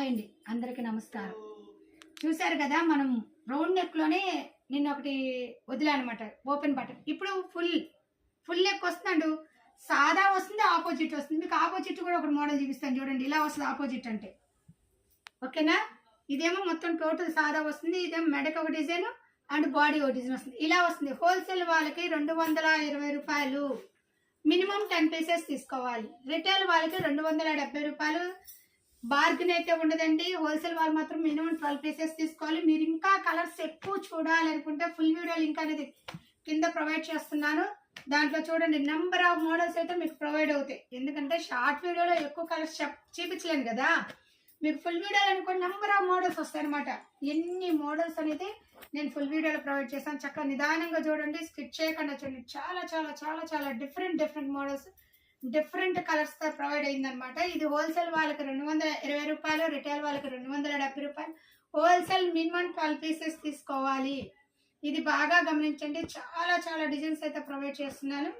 Hi అండి, అందరికీ నమస్కారం. చూశారు కదా, మనం రౌండ్ నెక్లోనే నిన్న ఒకటి వదిలానమాట, ఓపెన్ బటన్. ఇప్పుడు ఫుల్ నెక్ వస్తుందండు, సాదా వస్తుంది, ఆపోజిట్ వస్తుంది. మీకు ఆపోజిట్ కూడా ఒకటి మోడల్ చూపిస్తాను చూడండి. ఇలా వస్తుంది ఆపోజిట్ అంటే, ఓకేనా? ఇదేమో మొత్తం టోటల్ సాదా వస్తుంది, ఇదేమో మెడకి ఒక డిజైన్ అండ్ బాడీ ఒక డిజైన్ వస్తుంది. ఇలా వస్తుంది. హోల్సేల్ వాళ్ళకి 220 రూపాయలు, మినిమం 10 పీసెస్ తీసుకోవాలి. రిటైల్ వాళ్ళకి 270 రూపాయలు. బార్గెన్ అయితే ఉండదండి. హోల్సేల్ వాళ్ళు మాత్రం మినిమం 12 పీసెస్ తీసుకోవాలి. మీరు ఇంకా కలర్స్ ఎక్కువ చూడాలనుకుంటే ఫుల్ వీడియో లింక్ అనేది కింద ప్రొవైడ్ చేస్తున్నాను. దాంట్లో చూడండి, నెంబర్ ఆఫ్ మోడల్స్ అయితే మీకు ప్రొవైడ్ అవుతాయి. ఎందుకంటే షార్ట్ వీడియోలో ఎక్కువ కలర్స్ చూపించలేను కదా. మీకు ఫుల్ వీడియోలో అనుకోండి, నెంబర్ ఆఫ్ మోడల్స్ వస్తాయి అనమాట. ఎన్ని మోడల్స్ అనేది నేను ఫుల్ వీడియోలో ప్రొవైడ్ చేశాను. చక్కగా నిదానంగా చూడండి, స్కిప్ చేయకుండా చూడండి. చాలా చాలా చాలా చాలా డిఫరెంట్ మోడల్స్, డిఫరెంట్ కలర్స్ తో ప్రొవైడ్ అయిందనమాట. ఇది హోల్సేల్ వాళ్ళకి 220 రూపాయలు, రిటైల్ వాళ్ళకి 270 రూపాయలు. హోల్సేల్ మినిమం 12 పీసెస్ తీసుకోవాలి. ఇది బాగా గమనించండి. చాలా చాలా డిజైన్స్ అయితే ప్రొవైడ్ చేస్తున్నాను.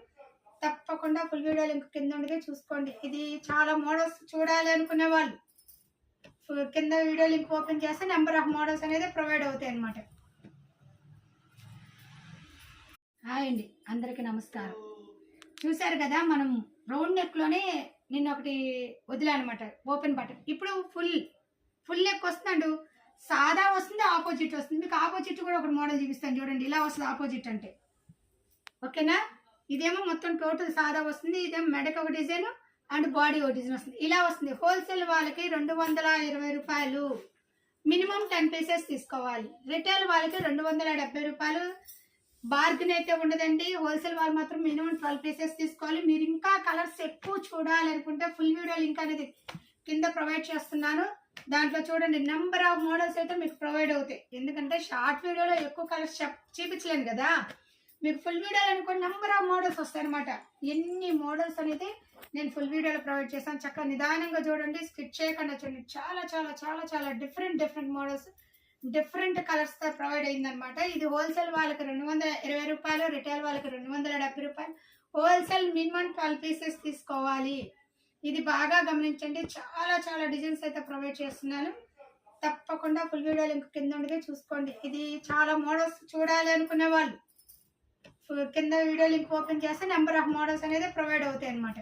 తప్పకుండా ఫుల్ వీడియో లింక్ కింద ఉండగా చూసుకోండి. ఇది చాలా మోడల్స్ చూడాలి అనుకునే వాళ్ళు కింద వీడియో లింక్ ఓపెన్ చేస్తే నెంబర్ ఆఫ్ మోడల్స్ అనేది ప్రొవైడ్ అవుతాయి అనమాట. హాయ్ అండి, అందరికీ నమస్కారం. చూశారు కదా, మనం రౌండ్ నెక్లోనే నిన్న ఒకటి వదిలానమాట, ఓపెన్ బటన్. ఇప్పుడు ఫుల్ నెక్ వస్తుందండు, సాదా వస్తుంది, ఆపోజిట్ వస్తుంది. మీకు ఆపోజిట్ కూడా ఒకటి మోడల్ చూపిస్తాను చూడండి. ఇలా వస్తుంది ఆపోజిట్ అంటే, ఓకేనా? ఇదేమో మొత్తం టోటల్ సాదా వస్తుంది, ఇదేమో మెడకి ఒక డిజైన్ అండ్ బాడీ ఒక డిజైన్ వస్తుంది. ఇలా వస్తుంది. హోల్సేల్ వాళ్ళకి 220 రూపాయలు, మినిమం 10 పీసెస్ తీసుకోవాలి. రిటైల్ వాళ్ళకి 270 రూపాయలు. బార్గెన్ అయితే ఉండదండి. హోల్సేల్ వాళ్ళు మాత్రం మినిమం 12 పీసెస్ తీసుకోవాలి. మీరు ఇంకా కలర్స్ ఎక్కువ చూడాలనుకుంటే ఫుల్ వీడియో లింక్ అనేది కింద ప్రొవైడ్ చేస్తున్నాను. దాంట్లో చూడండి, నెంబర్ ఆఫ్ మోడల్స్ అయితే మీకు ప్రొవైడ్ అవుతాయి. ఎందుకంటే షార్ట్ వీడియోలో ఎక్కువ కలర్స్ చూపించలేను కదా. మీకు ఫుల్ వీడియోలో అనుకోండి, నెంబర్ ఆఫ్ మోడల్స్ వస్తాయి అనమాట. ఎన్ని మోడల్స్ అనేది నేను ఫుల్ వీడియోలో ప్రొవైడ్ చేశాను. చక్కగా నిదానంగా చూడండి, స్కిప్ చేయకుండా చూడండి. చాలా చాలా చాలా చాలా డిఫరెంట్ మోడల్స్, డిఫరెంట్ కలర్స్ తో ప్రొవైడ్ అయిందనమాట. ఇది హోల్సేల్ వాళ్ళకి 220 రూపాయలు, రిటైల్ వాళ్ళకి 270 రూపాయలు. హోల్సేల్ మినిమం 12 పీసెస్ తీసుకోవాలి. ఇది బాగా గమనించండి. చాలా చాలా డిజైన్స్ అయితే ప్రొవైడ్ చేస్తున్నాను. తప్పకుండా ఫుల్ వీడియో లింక్ కింద ఉండగా చూసుకోండి. ఇది చాలా మోడల్స్ చూడాలి అనుకునే వాళ్ళు కింద వీడియో లింక్ ఓపెన్ చేస్తే నెంబర్ ఆఫ్ మోడల్స్ అనేది ప్రొవైడ్ అవుతాయి అనమాట.